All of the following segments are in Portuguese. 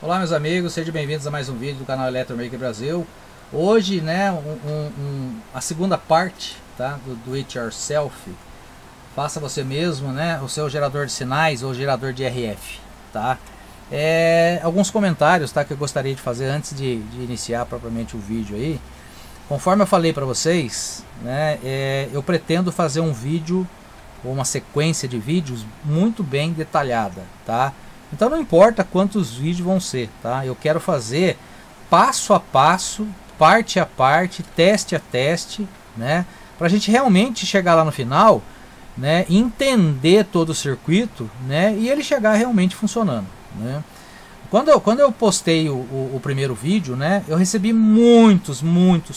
Olá meus amigos, sejam bem-vindos a mais um vídeo do canal Eletromaker Brasil. Hoje, né, a segunda parte, tá, do It Yourself. Faça você mesmo, né, o seu gerador de sinais ou gerador de RF, tá? Alguns comentários, tá, que eu gostaria de fazer antes de iniciar propriamente o vídeo aí. Conforme eu falei para vocês, né, eu pretendo fazer um vídeo ou uma sequência de vídeos muito bem detalhada, tá? Então não importa quantos vídeos vão ser, tá? Eu quero fazer passo a passo, parte a parte, teste a teste, né? Pra gente realmente chegar lá no final, né? Entender todo o circuito, né? E ele chegar realmente funcionando, né? Quando eu postei o primeiro vídeo, né? Eu recebi muitos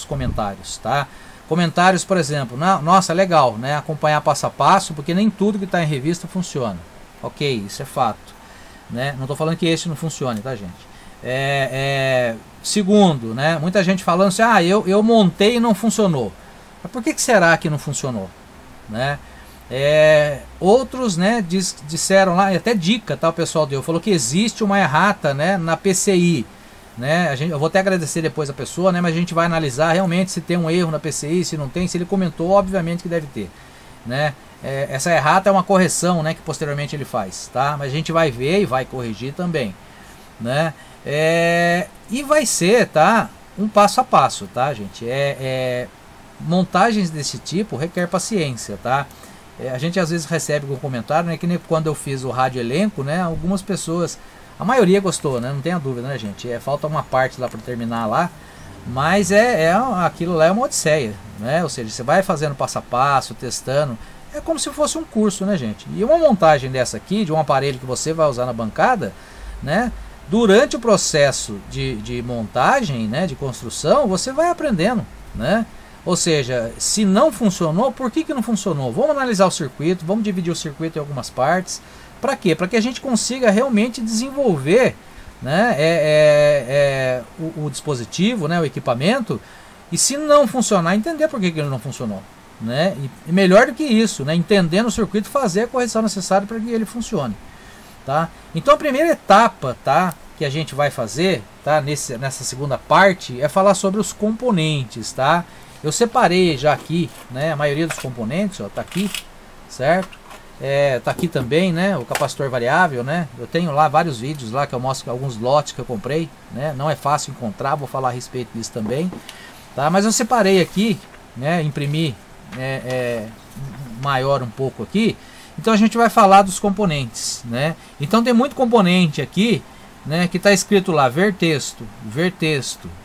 comentários, tá? Comentários, por exemplo, nossa, legal, né? Acompanhar passo a passo, porque nem tudo que está em revista funciona. Ok, isso é fato. Né? Não estou falando que esse não funcione, tá, gente? Segundo, né? Muita gente falando assim, eu montei e não funcionou. Mas por que será que não funcionou? Né? Outros, né, disseram lá, e até dica, tá, o pessoal deu, falou que existe uma errata, né, na PCI. Né? Eu vou até agradecer depois a pessoa, né, mas a gente vai analisar realmente se tem um erro na PCI, se não tem, se ele comentou, obviamente que deve ter. Né? Essa errata é uma correção, né, que posteriormente ele faz, tá? Mas a gente vai ver e vai corrigir também, né? E vai ser, tá, um passo a passo, tá, gente? Montagens desse tipo requer paciência, tá? A gente às vezes recebe um comentário, né, que nem quando eu fiz o rádio elenco, né, algumas pessoas, a maioria gostou, né, não tenha dúvida, né, gente? Falta uma parte lá para terminar lá, mas aquilo lá é uma odisseia, né? Ou seja, você vai fazendo passo a passo, testando. É como se fosse um curso, né, gente? E uma montagem dessa aqui, de um aparelho que você vai usar na bancada, né? Durante o processo de montagem, né, de construção, você vai aprendendo, né? Ou seja, se não funcionou, por que não funcionou? Vamos analisar o circuito, vamos dividir o circuito em algumas partes. Para quê? Para que a gente consiga realmente desenvolver, né, o dispositivo, né, o equipamento, e se não funcionar, entender por que ele não funcionou. Né? E melhor do que isso, né? Entendendo o circuito, fazer a correção necessária para que ele funcione, tá? Então a primeira etapa, tá, que a gente vai fazer, tá, nessa segunda parte, é falar sobre os componentes, tá? Eu separei já aqui, né, a maioria dos componentes, ó, tá aqui, certo? Tá aqui também, né, o capacitor variável, né? Eu tenho lá vários vídeos lá que eu mostro alguns lotes que eu comprei, né? Não é fácil encontrar, vou falar a respeito disso também, tá? Mas eu separei aqui, né, imprimi maior um pouco aqui. Então a gente vai falar dos componentes, né? Então tem muito componente aqui, né, que está escrito lá ver texto,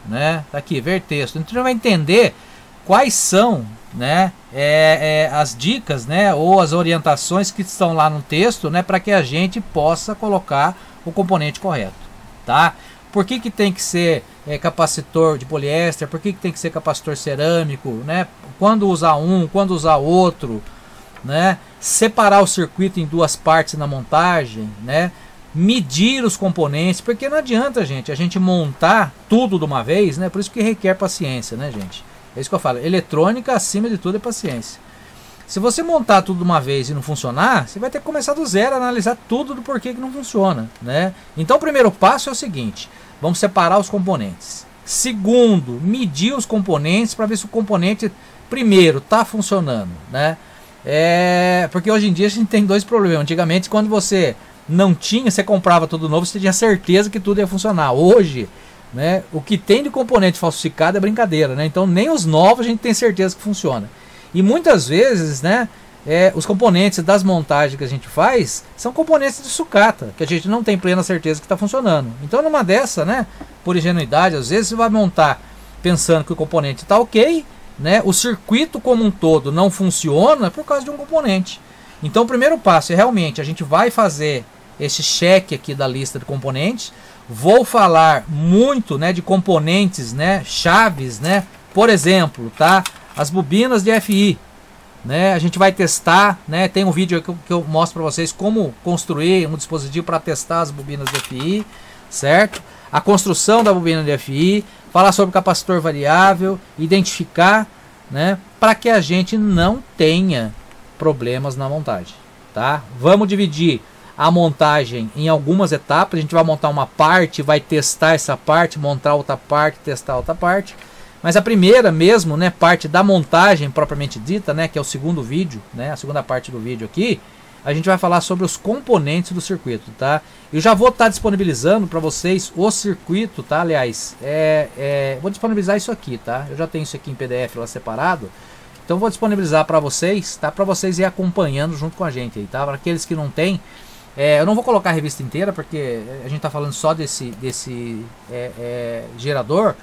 né? Tá aqui ver texto. Então a gente vai entender quais são, né, as dicas, né, ou as orientações que estão lá no texto, né, para que a gente possa colocar o componente correto, tá? Por que tem que ser capacitor de poliéster? Por que tem que ser capacitor cerâmico? Né? Quando usar um, quando usar outro? Né? Separar o circuito em duas partes na montagem, né? Medir os componentes, porque não adianta, gente, a gente montar tudo de uma vez, né? Por isso que requer paciência, né, gente? É isso que eu falo. Eletrônica, acima de tudo, é paciência. Se você montar tudo de uma vez e não funcionar, você vai ter que começar do zero, analisar tudo do porquê que não funciona, né? Então o primeiro passo é o seguinte: vamos separar os componentes. Segundo, medir os componentes para ver se o componente, primeiro, está funcionando, né? Porque hoje em dia a gente tem dois problemas. Antigamente, quando você não tinha, você comprava tudo novo, você tinha certeza que tudo ia funcionar. Hoje, né, o que tem de componente falsificado é brincadeira, né? Então nem os novos a gente tem certeza que funciona. E muitas vezes, né, os componentes das montagens que a gente faz são componentes de sucata, que a gente não tem plena certeza que está funcionando. Então numa dessa, né, por ingenuidade, às vezes você vai montar pensando que o componente está ok, né, o circuito como um todo não funciona por causa de um componente. Então o primeiro passo é realmente, a gente vai fazer esse cheque aqui da lista de componentes. Vou falar muito, né, de componentes, né, chaves, né, por exemplo, tá? As bobinas de FI, né? A gente vai testar, né? Tem um vídeo que eu mostro para vocês como construir um dispositivo para testar as bobinas de FI, certo? A construção da bobina de FI, falar sobre capacitor variável, identificar, né? Para que a gente não tenha problemas na montagem, tá? Vamos dividir a montagem em algumas etapas. A gente vai montar uma parte, vai testar essa parte, montar outra parte, testar outra parte. Mas a primeira mesmo, né, parte da montagem propriamente dita, né, que é o segundo vídeo, né, a segunda parte do vídeo aqui, a gente vai falar sobre os componentes do circuito, tá? Eu já vou estar disponibilizando para vocês o circuito, tá? Aliás, vou disponibilizar isso aqui, tá? Eu já tenho isso aqui em PDF lá separado, então vou disponibilizar para vocês, tá? Para vocês ir acompanhando junto com a gente aí, tá? Para aqueles que não tem, eu não vou colocar a revista inteira porque a gente tá falando só desse gerador.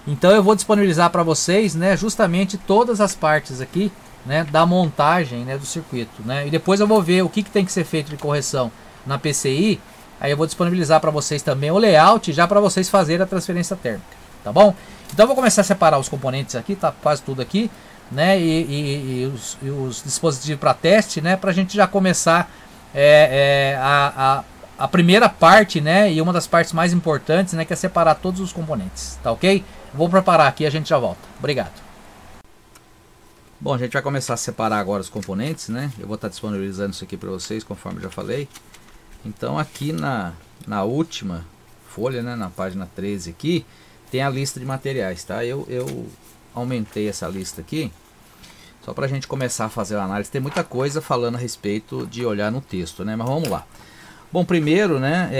Então eu vou disponibilizar para vocês, né, justamente todas as partes aqui, né, da montagem, né, do circuito, né, e depois eu vou ver o que tem que ser feito de correção na PCI. Aí eu vou disponibilizar para vocês também o layout, já para vocês fazerem a transferência térmica, tá bom? Então eu vou começar a separar os componentes aqui, tá quase tudo aqui, né, e os dispositivos para teste, né, para a gente já começar a primeira parte, né, e uma das partes mais importantes, né, que é separar todos os componentes, tá ok? Vou preparar aqui e a gente já volta. Obrigado. Bom, a gente vai começar a separar agora os componentes, né? Eu vou estar disponibilizando isso aqui para vocês, conforme eu já falei. Então aqui na última folha, né, na página 13 aqui, tem a lista de materiais, tá? Eu aumentei essa lista aqui, só para a gente começar a fazer a análise. Tem muita coisa falando a respeito de olhar no texto, né? Mas vamos lá. Bom, primeiro, né,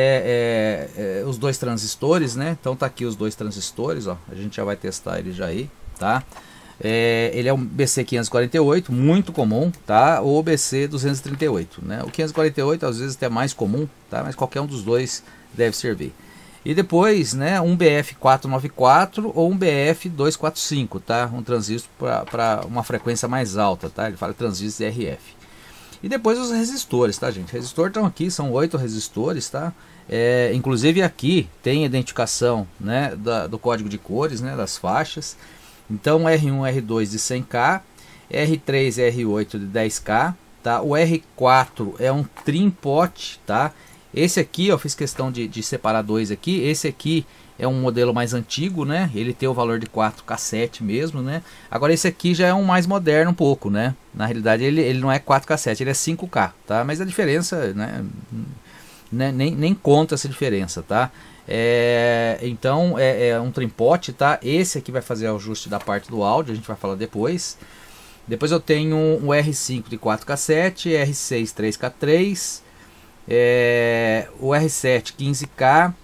os dois transistores, né? Então tá aqui os dois transistores, ó. A gente já vai testar ele já aí, tá? Ele é um BC548, muito comum, tá? Ou BC238, né? O 548 às vezes até mais comum, tá? Mas qualquer um dos dois deve servir. E depois, né, um BF494 ou um BF245, tá? Um transistor para uma frequência mais alta, tá? Ele fala transistor RF. E depois os resistores, tá, gente? Resistor estão aqui, são 8 resistores, tá? Inclusive aqui tem identificação, né, do código de cores, né, das faixas. Então R1, R2 de 100K, R3 e R8 de 10K, tá? O R4 é um trim-pot, tá? Esse aqui, eu fiz questão de separar dois aqui. Esse aqui é um modelo mais antigo, né? Ele tem o valor de 4K7 mesmo, né? Agora esse aqui já é um mais moderno um pouco, né? Na realidade ele não é 4K7, ele é 5K, tá? Mas a diferença, né? Nem conta essa diferença, tá? Então é um trim-pot, tá? Esse aqui vai fazer o ajuste da parte do áudio, a gente vai falar depois. Depois eu tenho um R5 de 4K7, R6 3K3, o R7 15K,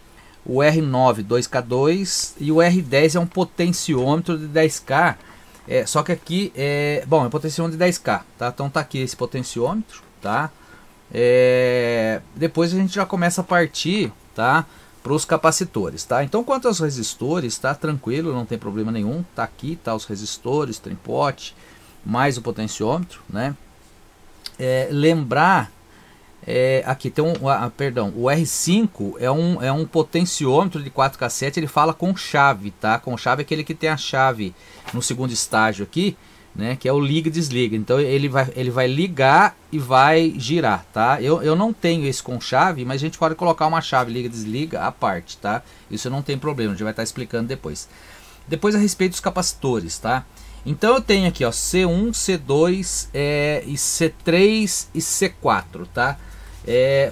o R9 2K2 e o R10 é um potenciômetro de 10K. Só que aqui é potenciômetro de 10K, tá? Então tá aqui esse potenciômetro, tá? Depois a gente já começa a partir, tá, para os capacitores, tá? Então quanto aos resistores, tá tranquilo, não tem problema nenhum. Tá aqui, tá os resistores, trim-pot, mais o potenciômetro, né? Lembrar aqui tem o R5 é um potenciômetro de 4K7, ele fala com chave, tá? Com chave é aquele que tem a chave no segundo estágio aqui, né? Que é o liga e desliga. Então ele vai ligar e vai girar, tá? Eu não tenho esse com chave, mas a gente pode colocar uma chave liga e desliga à parte, tá? Isso não tem problema, a gente vai estar explicando depois. Depois a respeito dos capacitores, tá? Então eu tenho aqui, ó, C1, C2 e C3 e C4, tá?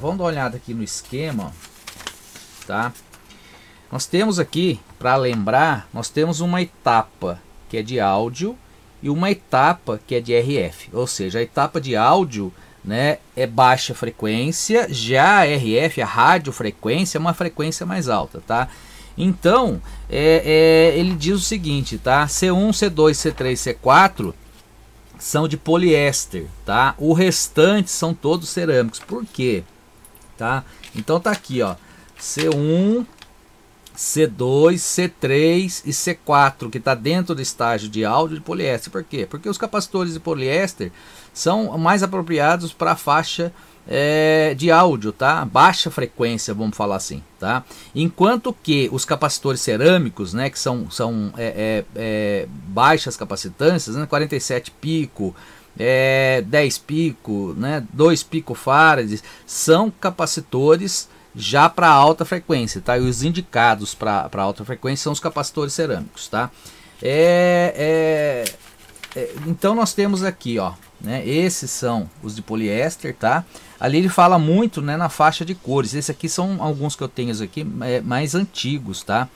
Vamos dar uma olhada aqui no esquema, ó, tá? Nós temos aqui, para lembrar, nós temos uma etapa que é de áudio e uma etapa que é de RF, ou seja, a etapa de áudio, né, é baixa frequência, já a RF, a radiofrequência, é uma frequência mais alta, tá? Então, ele diz o seguinte, tá? C1, C2, C3, C4 são de poliéster, tá? O restante são todos cerâmicos. Por quê? Tá? Então tá aqui, ó, C1, C2, C3 e C4, que está dentro do estágio de áudio de poliéster. Por quê? Porque os capacitores de poliéster são mais apropriados para a faixa de áudio, tá? Baixa frequência, vamos falar assim, tá? Enquanto que os capacitores cerâmicos, né, que são baixas capacitâncias, né, 47 pico, 10 pico, né, 2 picofarads, são capacitores já para alta frequência, tá? E os indicados para alta frequência são os capacitores cerâmicos, tá? Então nós temos aqui, ó, né? Esses são os de poliéster, tá? Ali ele fala muito, né, na faixa de cores. Esses aqui são alguns que eu tenho aqui mais antigos, tá?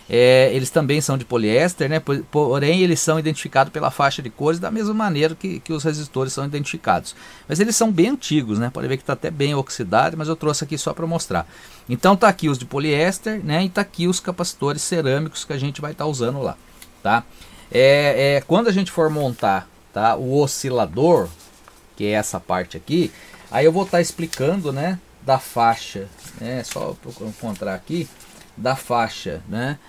Eles também são de poliéster, né? Porém eles são identificados pela faixa de cores da mesma maneira que os resistores são identificados. Mas eles são bem antigos, né? Pode ver que está até bem oxidado, mas eu trouxe aqui só para mostrar. Então tá aqui os de poliéster, né? E tá aqui os capacitores cerâmicos que a gente vai estar usando lá, tá? Quando a gente for montar, tá, o oscilador, que é essa parte aqui, aí eu vou estar explicando, né, da faixa, né? Só eu encontrar aqui da faixa, né?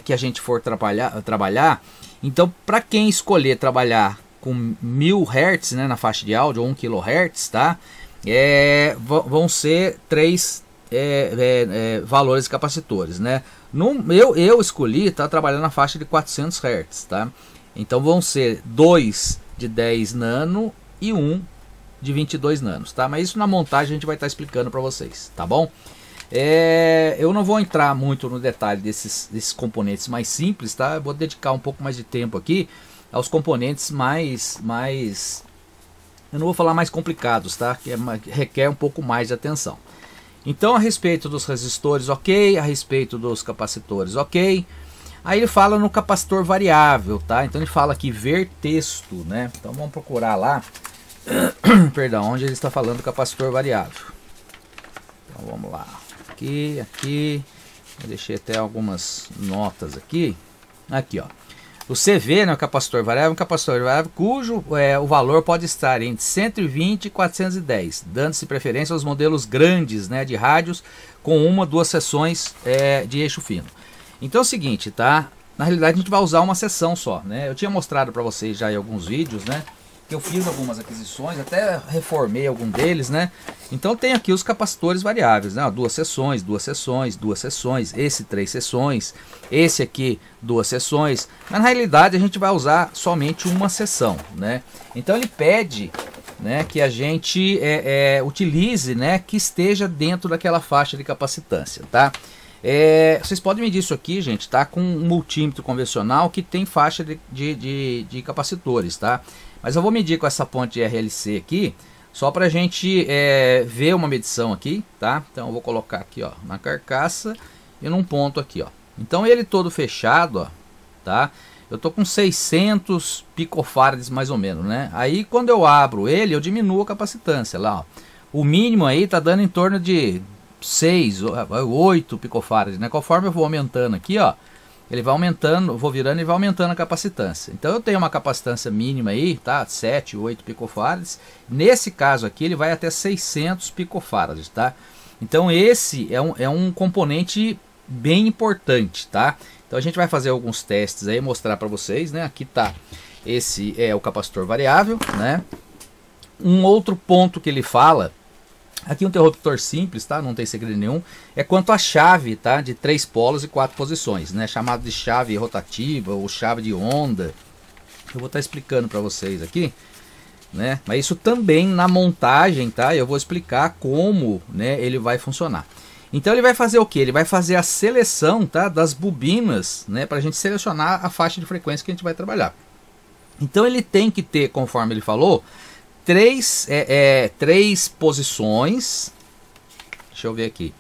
Que a gente for trabalhar. Então, para quem escolher trabalhar com 1000 Hz, né, na faixa de áudio, ou 1 kHz, tá? Vão ser 3 valores capacitores, né? Eu escolhi trabalhando na faixa de 400 Hz, tá? Então vão ser 2 de 10 nano e 1 de 22 nanos, tá? Mas isso na montagem a gente vai estar explicando para vocês, tá bom? Eu não vou entrar muito no detalhe desses componentes mais simples, tá? Eu vou dedicar um pouco mais de tempo aqui aos componentes mais eu não vou falar mais complicados, tá? Que requer um pouco mais de atenção. Então, a respeito dos resistores, ok. A respeito dos capacitores, ok. Aí ele fala no capacitor variável, tá? Então ele fala aqui ver texto, né? Então vamos procurar lá, perdão, onde ele está falando do capacitor variável. Então vamos lá. Aqui, eu deixei até algumas notas aqui. Aqui, ó. O CV, né, o capacitor variável, é um capacitor variável cujo o valor pode estar entre 120 e 410, dando-se preferência aos modelos grandes, né, de rádios com 1 ou 2 seções de eixo fino. Então é o seguinte, tá? Na realidade a gente vai usar uma seção só, né? Eu tinha mostrado para vocês já em alguns vídeos, né? Eu fiz algumas aquisições, até reformei algum deles, né? Então tem aqui os capacitores variáveis, né? 2 seções, 2 seções, 2 seções, esse 3 seções, esse aqui 2 seções. Mas na realidade a gente vai usar somente uma seção, né? Então ele pede, né, que a gente utilize, né, que esteja dentro daquela faixa de capacitância, tá? Vocês podem medir isso aqui, gente, tá? Com um multímetro convencional que tem faixa de capacitores, tá? Mas eu vou medir com essa ponte de RLC aqui, só para a gente ver uma medição aqui, tá? Então eu vou colocar aqui, ó, na carcaça e num ponto aqui, ó. Então ele todo fechado, ó, tá? Eu tô com 600 picofarads mais ou menos, né? Aí quando eu abro ele, eu diminuo a capacitância lá, ó. O mínimo aí tá dando em torno de 6, 8 picofarads, né? Conforme eu vou aumentando aqui, ó, ele vai aumentando, vou virando e vai aumentando a capacitância. Então eu tenho uma capacitância mínima aí, tá? 7, 8 picofarads. Nesse caso aqui ele vai até 600 picofarads, tá? Então esse é um componente bem importante, tá? Então a gente vai fazer alguns testes aí, mostrar para vocês, né? Aqui tá, esse é o capacitor variável, né? Um outro ponto que ele fala, aqui um interruptor simples, tá? Não tem segredo nenhum. É quanto à chave, tá? De 3 polos e 4 posições, né? Chamado de chave rotativa ou chave de onda. Eu vou estar explicando para vocês aqui, né? Mas isso também na montagem, tá? Eu vou explicar como, né, ele vai funcionar. Então ele vai fazer o que? Ele vai fazer a seleção, tá, das bobinas, né? Para a gente selecionar a faixa de frequência que a gente vai trabalhar. Então ele tem que ter, conforme ele falou, 3 posições, deixa eu ver aqui,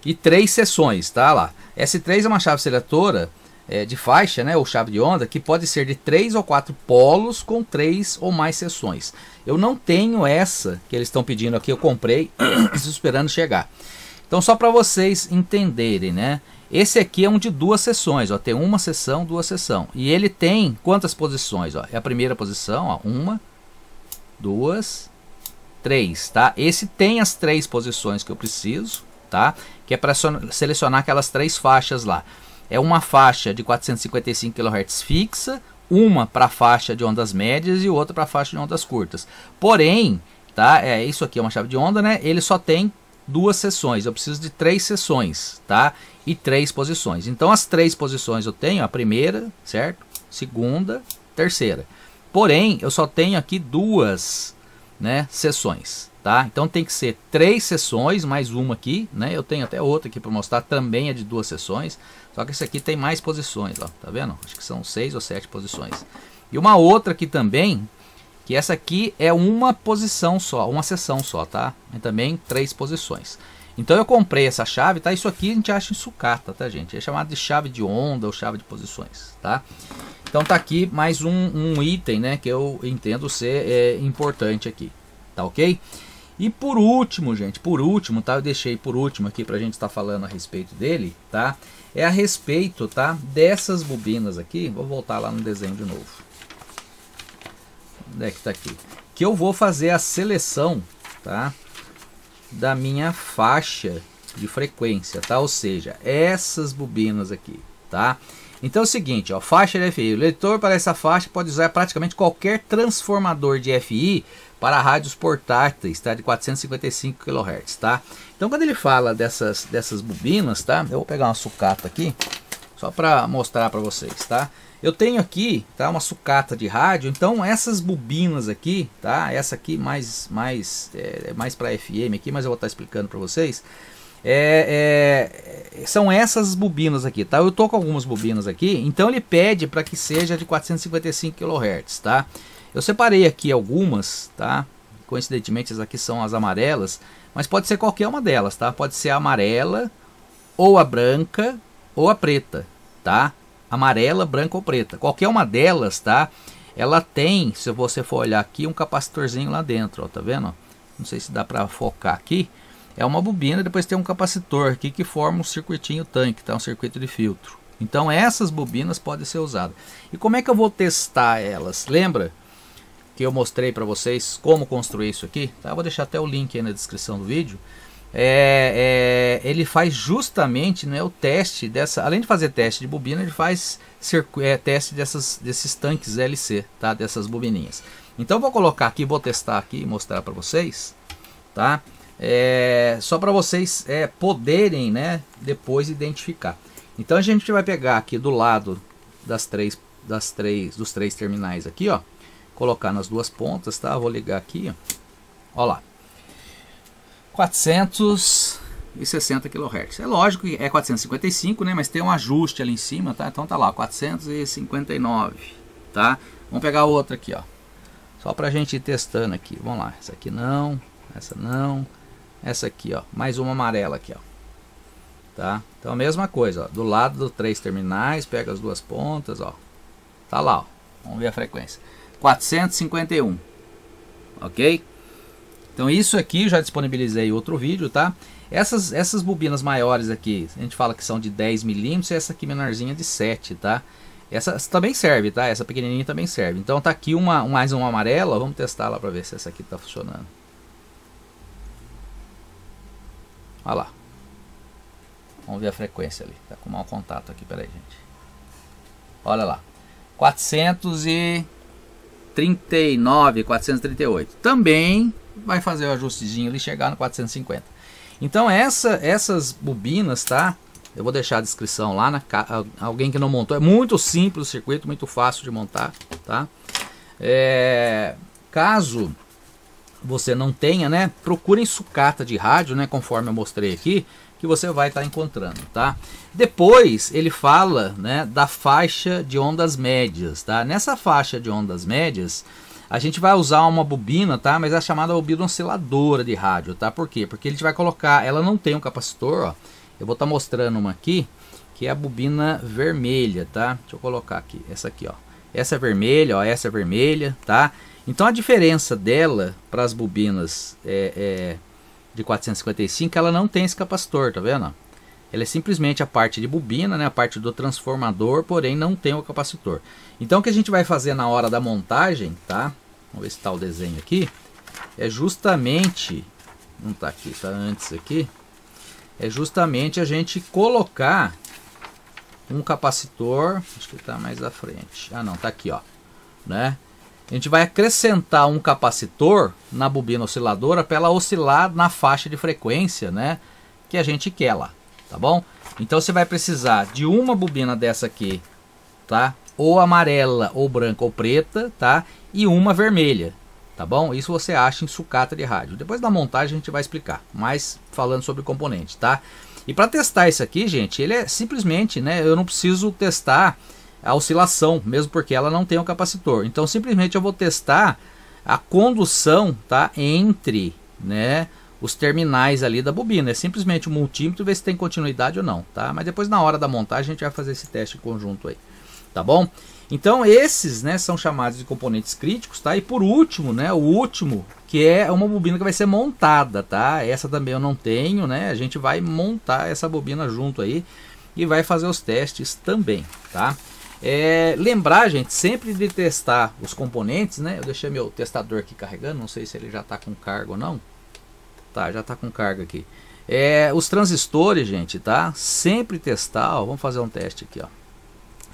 e 3 seções, tá lá. S3 é uma chave seletora de faixa, né, ou chave de onda, que pode ser de 3 ou 4 polos com 3 ou mais seções. Eu não tenho essa que eles estão pedindo aqui, eu comprei, estou esperando chegar. Então só para vocês entenderem, né, esse aqui é um de 2 seções, ó, tem uma seção, 2 seções, e ele tem quantas posições, ó? É a primeira posição, ó, 1, 2, 3, tá? Esse tem as 3 posições que eu preciso, tá? Que é para selecionar aquelas 3 faixas lá. É uma faixa de 455 kHz fixa, uma para a faixa de ondas médias e outra para a faixa de ondas curtas. Porém, tá? Isso aqui é uma chave de onda, né? Ele só tem 2 seções. Eu preciso de 3 seções, tá? E 3 posições. Então as 3 posições eu tenho, a primeira, certo? Segunda, terceira. Porém, eu só tenho aqui 2, né, seções, tá? Então tem que ser 3 seções, mais uma aqui, né? Eu tenho até outra aqui para mostrar, também é de 2 seções. Só que esse aqui tem mais posições, ó, tá vendo? Acho que são 6 ou 7 posições. E uma outra aqui também, que essa aqui é uma posição só, uma seção só, tá? E também 3 posições. Então eu comprei essa chave, tá? Isso aqui a gente acha em sucata, tá, gente? É chamado de chave de onda ou chave de posições, tá? Então tá aqui mais um item, né, que eu entendo ser importante aqui, tá ok? E por último, gente, por último, tá? Eu deixei por último aqui pra gente estar falando a respeito dele, tá? É a respeito, tá? Dessas bobinas aqui. Vou voltar lá no desenho de novo. Onde é que tá aqui? Que eu vou fazer a seleção, tá? Da minha faixa de frequência, tá? Ou seja, essas bobinas aqui, tá? Então é o seguinte, ó, faixa de FI. O leitor para essa faixa pode usar praticamente qualquer transformador de FI para rádios portáteis, tá? De 455 kHz, tá? Então quando ele fala dessas bobinas, tá? Eu vou pegar uma sucata aqui, só para mostrar para vocês, tá? Eu tenho aqui, tá? Uma sucata de rádio, então essas bobinas aqui, tá? Essa aqui mais para FM aqui, mas eu vou estar explicando para vocês. São essas bobinas aqui, tá? Eu tô com algumas bobinas aqui, então ele pede para que seja de 455 kHz, tá? Eu separei aqui algumas, tá? Coincidentemente essas aqui são as amarelas, mas pode ser qualquer uma delas, tá? Pode ser a amarela, ou a branca, ou a preta, tá? Amarela, branca ou preta. Qualquer uma delas, tá? Ela tem, se você for olhar aqui, um capacitorzinho lá dentro, ó, tá vendo? Não sei se dá para focar aqui. É uma bobina, depois tem um capacitor aqui que forma um circuitinho tanque, tá? Um circuito de filtro. Então essas bobinas podem ser usadas. E como é que eu vou testar elas? Lembra que eu mostrei para vocês como construir isso aqui? Tá? Eu vou deixar até o link aí na descrição do vídeo. Ele faz justamente, né, o teste dessa, além de fazer teste de bobina, ele faz teste desses tanques LC, tá? Dessas bobininhas. Então eu vou colocar aqui, vou testar aqui e mostrar para vocês, tá? Só para vocês poderem, né, depois identificar. Então a gente vai pegar aqui do lado dos três terminais aqui, ó, colocar nas duas pontas, tá? Vou ligar aqui, ó lá, 460 kHz. É lógico que é 455, né? Mas tem um ajuste ali em cima, tá? Então tá lá, 459, tá? Vamos pegar outra aqui, ó, só pra gente ir testando aqui. Vamos lá, essa aqui não, essa não, essa aqui, ó, mais uma amarela aqui, ó, tá? Então a mesma coisa, ó, do lado dos 3 terminais, pega as duas pontas, ó, tá lá, ó. Vamos ver a frequência, 451, ok? Então isso aqui já disponibilizei outro vídeo, tá? Essas bobinas maiores aqui, a gente fala que são de 10 milímetros, e essa aqui menorzinha de 7, tá? Essa também serve, tá? Essa pequenininha também serve. Então tá aqui mais uma amarela, vamos testar lá para ver se essa aqui tá funcionando. Olha lá. Vamos ver a frequência ali. Tá com mau contato aqui, peraí, gente. Olha lá. 439, 438. Também vai fazer o ajustezinho ali, chegar no 450. Então essas bobinas, tá? Eu vou deixar a descrição lá, alguém que não montou. É muito simples o circuito, muito fácil de montar, tá? Caso você não tenha, né, procure em sucata de rádio, né, conforme eu mostrei aqui, que você vai estar encontrando, tá? Depois ele fala, né, da faixa de ondas médias, tá? Nessa faixa de ondas médias a gente vai usar uma bobina, tá? Mas é a chamada bobina osciladora de rádio, tá? Por quê? Porque a gente vai colocar, ela não tem um capacitor, ó. Eu vou estar mostrando uma aqui, que é a bobina vermelha, tá? Deixa eu colocar aqui, essa aqui, ó. Essa é vermelha, ó, essa é vermelha, tá? Então a diferença dela para as bobinas de 455, ela não tem esse capacitor, tá vendo? Ela é simplesmente a parte de bobina, né, a parte do transformador, porém não tem o capacitor. Então o que a gente vai fazer na hora da montagem, tá? Vamos ver se está o desenho aqui. É justamente, não está aqui, está antes aqui. É justamente a gente colocar um capacitor, acho que está mais à frente. Ah não, está aqui, ó, né? A gente vai acrescentar um capacitor na bobina osciladora para ela oscilar na faixa de frequência, né, que a gente quer lá, tá bom? Então você vai precisar de uma bobina dessa aqui, tá? Ou amarela, ou branca, ou preta, tá? E uma vermelha, tá bom? Isso você acha em sucata de rádio. Depois da montagem a gente vai explicar, mais falando sobre o componente, tá? E para testar isso aqui, gente, ele é simplesmente, né, eu não preciso testar a oscilação, mesmo porque ela não tem um capacitor. Então simplesmente eu vou testar a condução, tá, entre, né, os terminais ali da bobina. É simplesmente o multímetro ver se tem continuidade ou não, tá? Mas depois na hora da montagem a gente vai fazer esse teste em conjunto aí, tá bom? Então esses, né, são chamados de componentes críticos, tá? E por último, né, o último, que é uma bobina que vai ser montada, tá? Essa também eu não tenho, né? A gente vai montar essa bobina junto aí e vai fazer os testes também, tá? Lembrar, gente, sempre de testar os componentes, né? Eu deixei meu testador aqui carregando, não sei se ele já está com carga ou não. Tá, já está com carga aqui. Os transistores, gente, tá? Sempre testar, ó, vamos fazer um teste aqui, ó.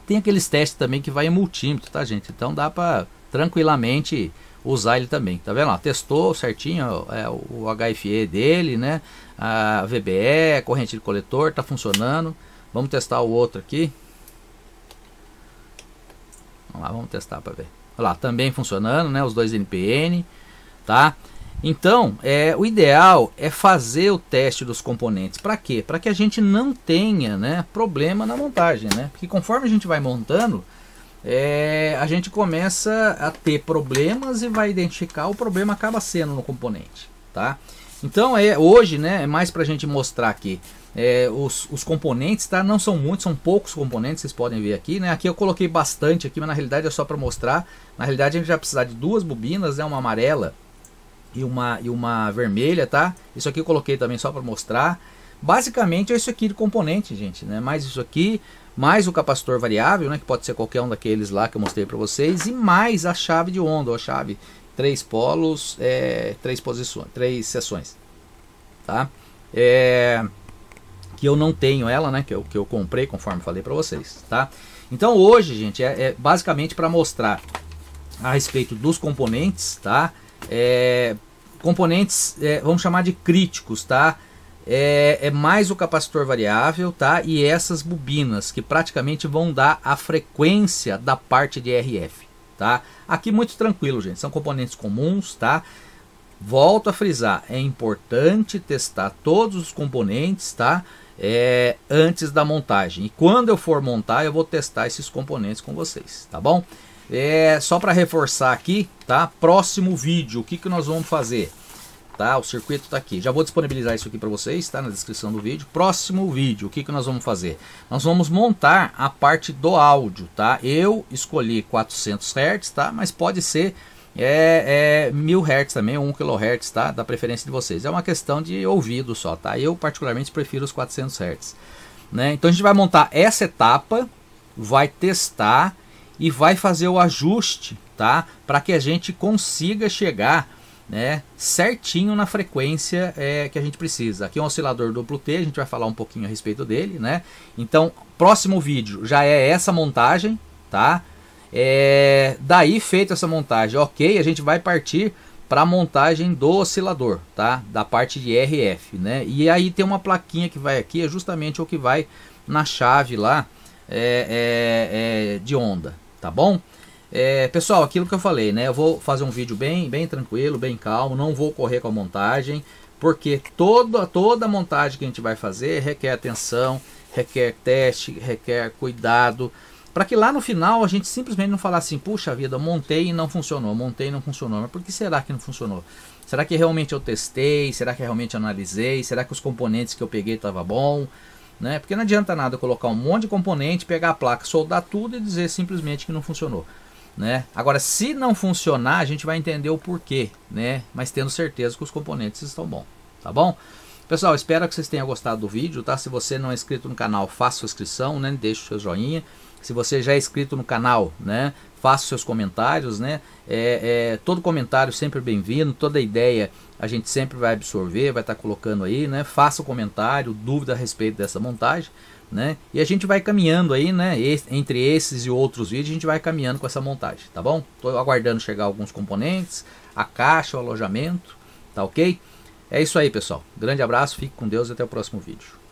Tem aqueles testes também que vai em multímetro, tá, gente? Então dá para tranquilamente usar ele também, tá vendo? Ó, testou certinho o HFE dele, né? A VBE, a corrente de coletor, tá funcionando. Vamos testar o outro aqui. Vamos lá, vamos testar para ver. Olha lá, também funcionando, né? Os dois NPN, tá? Então, o ideal é fazer o teste dos componentes. Para quê? Para que a gente não tenha, né, problema na montagem, né? Porque conforme a gente vai montando, a gente começa a ter problemas e vai identificar o problema acaba sendo no componente, tá? Então, hoje, né, é mais para a gente mostrar aqui. Os componentes, tá? Não são muitos, são poucos componentes, vocês podem ver aqui, né? Aqui eu coloquei bastante aqui, mas na realidade é só para mostrar. Na realidade a gente vai precisar de duas bobinas, né? Uma amarela e uma vermelha, tá? Isso aqui eu coloquei também só para mostrar. Basicamente é isso aqui de componente, gente, né? Mais isso aqui, mais o capacitor variável, né? Que pode ser qualquer um daqueles lá que eu mostrei para vocês, e mais a chave de onda, a chave 3 polos, 3 posições, 3 seções, tá? Que eu não tenho ela, né? Que eu comprei, conforme falei para vocês, tá? Então hoje, gente, basicamente para mostrar a respeito dos componentes, tá? Componentes, vamos chamar de críticos, tá? Mais o capacitor variável, tá? E essas bobinas que praticamente vão dar a frequência da parte de RF, tá? Aqui muito tranquilo, gente, são componentes comuns, tá? Volto a frisar, é importante testar todos os componentes, tá? Antes da montagem. E quando eu for montar, eu vou testar esses componentes com vocês, tá bom? Só para reforçar aqui, tá? Próximo vídeo, o que nós vamos fazer? Tá? O circuito está aqui. Já vou disponibilizar isso aqui para vocês, tá? Na descrição do vídeo. Próximo vídeo, o que nós vamos fazer? Nós vamos montar a parte do áudio, tá? Eu escolhi 400 Hz, tá? Mas pode ser 1000 Hz também, ou 1 kHz, tá? Da preferência de vocês. É uma questão de ouvido só, tá? Eu particularmente prefiro os 400 Hz, né? Então a gente vai montar essa etapa, vai testar e vai fazer o ajuste, tá? Para que a gente consiga chegar, né, certinho na frequência que a gente precisa. Aqui é um oscilador duplo T, a gente vai falar um pouquinho a respeito dele, né? Então, próximo vídeo já é essa montagem, tá? Daí feita essa montagem, ok, a gente vai partir para a montagem do oscilador, tá? Da parte de RF, né? E aí tem uma plaquinha que vai aqui, é justamente o que vai na chave lá de onda, tá bom? Pessoal, aquilo que eu falei, né? Eu vou fazer um vídeo bem tranquilo, bem calmo, não vou correr com a montagem, porque toda montagem que a gente vai fazer requer atenção, requer teste, requer cuidado, para que lá no final a gente simplesmente não falar assim, puxa vida, montei e não funcionou, montei e não funcionou. Mas por que será que não funcionou? Será que realmente eu testei? Será que realmente analisei? Será que os componentes que eu peguei estavam bom? Né? Porque não adianta nada eu colocar um monte de componente, pegar a placa, soldar tudo e dizer simplesmente que não funcionou, né? Agora, se não funcionar, a gente vai entender o porquê, né? Mas tendo certeza que os componentes estão bons, tá bom? Pessoal, espero que vocês tenham gostado do vídeo, tá? Se você não é inscrito no canal, faça sua inscrição, né? Deixe o seu joinha. Se você já é inscrito no canal, né? Faça seus comentários, né? Todo comentário sempre bem-vindo, toda ideia a gente sempre vai absorver, vai estar colocando aí, né? Faça o comentário, dúvida a respeito dessa montagem, né? E a gente vai caminhando aí, né? Entre esses e outros vídeos, a gente vai caminhando com essa montagem, tá bom? Estou aguardando chegar alguns componentes, a caixa, o alojamento, tá ok? É isso aí, pessoal. Grande abraço, fique com Deus e até o próximo vídeo.